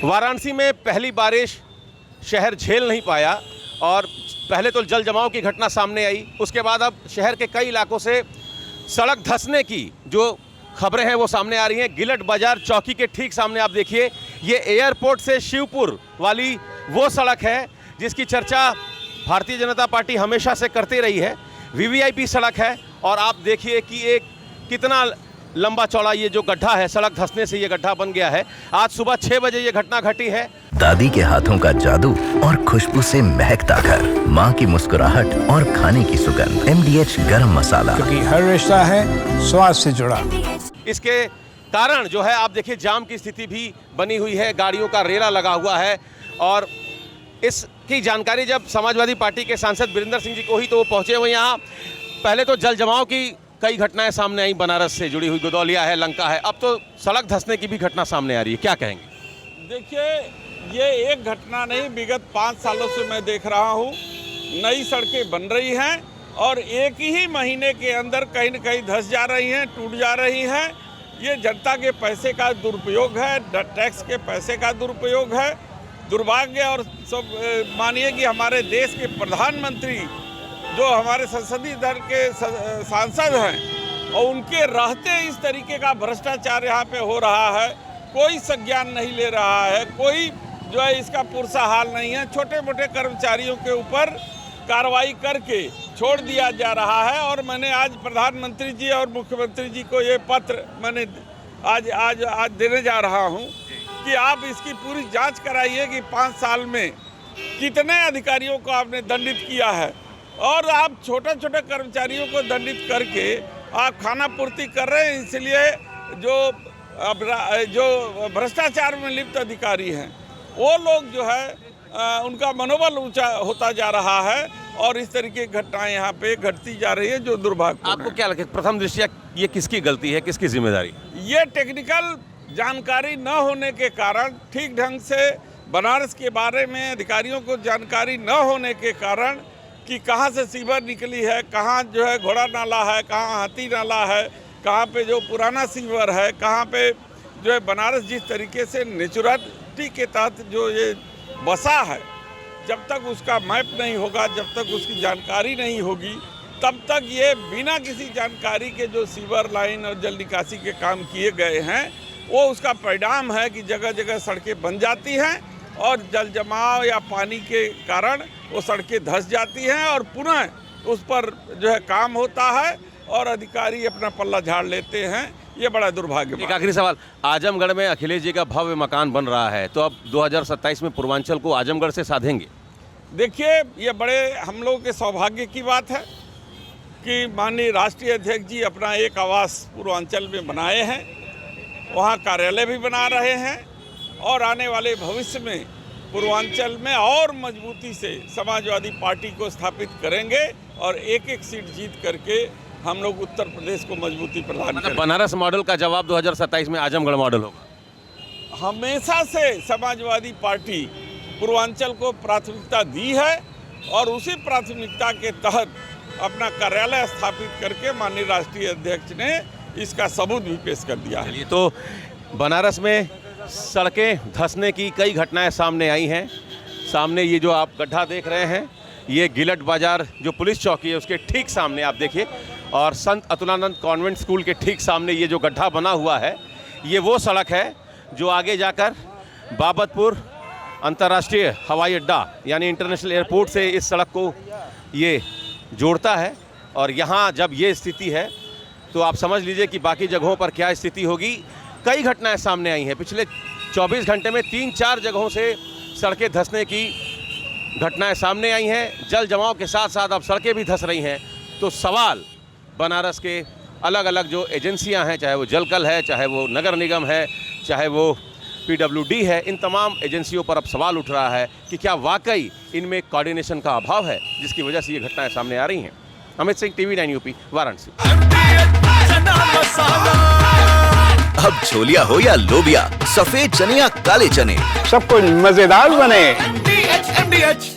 वाराणसी में पहली बारिश शहर झेल नहीं पाया और पहले तो जल जमाव की घटना सामने आई, उसके बाद अब शहर के कई इलाकों से सड़क धंसने की जो खबरें हैं वो सामने आ रही हैं। गिलट बाजार चौकी के ठीक सामने आप देखिए, ये एयरपोर्ट से शिवपुर वाली वो सड़क है जिसकी चर्चा भारतीय जनता पार्टी हमेशा से करती रही है। वीवीआईपी सड़क है और आप देखिए कि एक कितना लंबा चौड़ा ये जो गड्ढा है, सड़क धंसने से ये गड्ढा बन गया है। आज सुबह 6 बजे ये घटना घटी है। दादी के हाथों का जादू और खुशबू से महकता घर, माँ की मुस्कुराहट और खाने की सुगंध। MDH गरम मसाला, क्योंकि हर रिश्ता है स्वाद से जुड़ा। इसके कारण जो है आप देखिए जाम की स्थिति भी बनी हुई है, गाड़ियों का रेला लगा हुआ है। और इसकी जानकारी जब समाजवादी पार्टी के सांसद वीरेंद्र सिंह जी को ही तो वो पहुंचे हुए यहाँ। पहले तो जल जमाव की कई घटनाएं सामने आई, बनारस से जुड़ी हुई, गोदौलिया है, लंका है, अब तो सड़क धंसने की भी घटना सामने आ रही है। क्या कहेंगे? देखिए, ये एक घटना नहीं, विगत 5 सालों से मैं देख रहा हूँ नई सड़कें बन रही हैं और एक ही महीने के अंदर कहीं न कहीं धंस जा रही हैं, टूट जा रही हैं। ये जनता के पैसे का दुरुपयोग है, टैक्स के पैसे का दुरुपयोग है। दुर्भाग्य और सब मानिए कि हमारे देश के प्रधानमंत्री जो हमारे संसदीय दल के सांसद हैं और उनके रहते इस तरीके का भ्रष्टाचार यहाँ पे हो रहा है, कोई संज्ञान नहीं ले रहा है, कोई जो है इसका पुरसा हाल नहीं है। छोटे मोटे कर्मचारियों के ऊपर कार्रवाई करके छोड़ दिया जा रहा है। और मैंने आज प्रधानमंत्री जी और मुख्यमंत्री जी को ये पत्र मैंने आज देने जा रहा हूँ कि आप इसकी पूरी जांच कराइए कि 5 साल में कितने अधिकारियों को आपने दंडित किया है और आप छोटे छोटे कर्मचारियों को दंडित करके आप खाना पूर्ति कर रहे हैं। इसलिए जो भ्रष्टाचार में लिप्त अधिकारी हैं वो लोग जो है उनका मनोबल ऊंचा होता जा रहा है और इस तरीके की घटनाएं यहाँ पे घटती जा रही है जो दुर्भाग्य। आपको क्या लगता है प्रथम दृष्टया ये किसकी गलती है, किसकी जिम्मेदारी? ये टेक्निकल जानकारी न होने के कारण, ठीक ढंग से बनारस के बारे में अधिकारियों को जानकारी न होने के कारण कि कहाँ से सीवर निकली है, कहाँ जो है घोड़ा नाला है, कहाँ हाथी नाला है, कहाँ पे जो पुराना सीवर है, कहाँ पे जो है बनारस जिस तरीके से नेचुरलिटी के तहत जो ये बसा है, जब तक उसका मैप नहीं होगा, जब तक उसकी जानकारी नहीं होगी, तब तक ये बिना किसी जानकारी के जो सीवर लाइन और जल निकासी के काम किए गए हैं वो उसका परिणाम है कि जगह जगह सड़कें बन जाती हैं और जल जमाव या पानी के कारण वो सड़कें धंस जाती हैं और पुनः उस पर जो है काम होता है और अधिकारी अपना पल्ला झाड़ लेते हैं। ये बड़ा दुर्भाग्य। एक आखिरी सवाल, आजमगढ़ में अखिलेश जी का भव्य मकान बन रहा है, तो अब 2027 में पूर्वांचल को आजमगढ़ से साधेंगे? देखिए, ये बड़े हम लोगों के सौभाग्य की बात है कि माननीय राष्ट्रीय अध्यक्ष जी अपना एक आवास पूर्वांचल में बनाए हैं, वहाँ कार्यालय भी बना रहे हैं और आने वाले भविष्य में पूर्वांचल में और मजबूती से समाजवादी पार्टी को स्थापित करेंगे और एक एक सीट जीत करके हम लोग उत्तर प्रदेश को मजबूती प्रदान करेंगे। बनारस मॉडल का जवाब 2027 में आजमगढ़ मॉडल होगा। हमेशा से समाजवादी पार्टी पूर्वांचल को प्राथमिकता दी है और उसी प्राथमिकता के तहत अपना कार्यालय स्थापित करके माननीय राष्ट्रीय अध्यक्ष ने इसका सबूत भी पेश कर दिया है। तो बनारस में सड़कें धंसने की कई घटनाएं सामने आई हैं। सामने ये जो आप गड्ढा देख रहे हैं, ये गिलट बाजार जो पुलिस चौकी है उसके ठीक सामने आप देखिए, और संत अतुलानंद कॉन्वेंट स्कूल के ठीक सामने ये जो गड्ढा बना हुआ है, ये वो सड़क है जो आगे जाकर बाबतपुर अंतर्राष्ट्रीय हवाई अड्डा यानी इंटरनेशनल एयरपोर्ट से इस सड़क को ये जोड़ता है। और यहाँ जब ये स्थिति है तो आप समझ लीजिए कि बाकी जगहों पर क्या स्थिति होगी। कई घटनाएं सामने आई हैं, पिछले 24 घंटे में 3-4 जगहों से सड़कें धंसने की घटनाएं सामने आई हैं। जल जमाव के साथ साथ अब सड़कें भी धंस रही हैं। तो सवाल बनारस के अलग अलग जो एजेंसियां हैं, चाहे वो जलकल है, चाहे वो नगर निगम है, चाहे वो PWD है, इन तमाम एजेंसियों पर अब सवाल उठ रहा है कि क्या वाकई इनमें कोऑर्डिनेशन का अभाव है जिसकी वजह से ये घटनाएं सामने आ रही हैं। Amit Singh, TV9 UP, Varanasi. अब छोलिया हो या लोबिया, सफेद चने या काले चने, सब कुछ मजेदार बने। MDH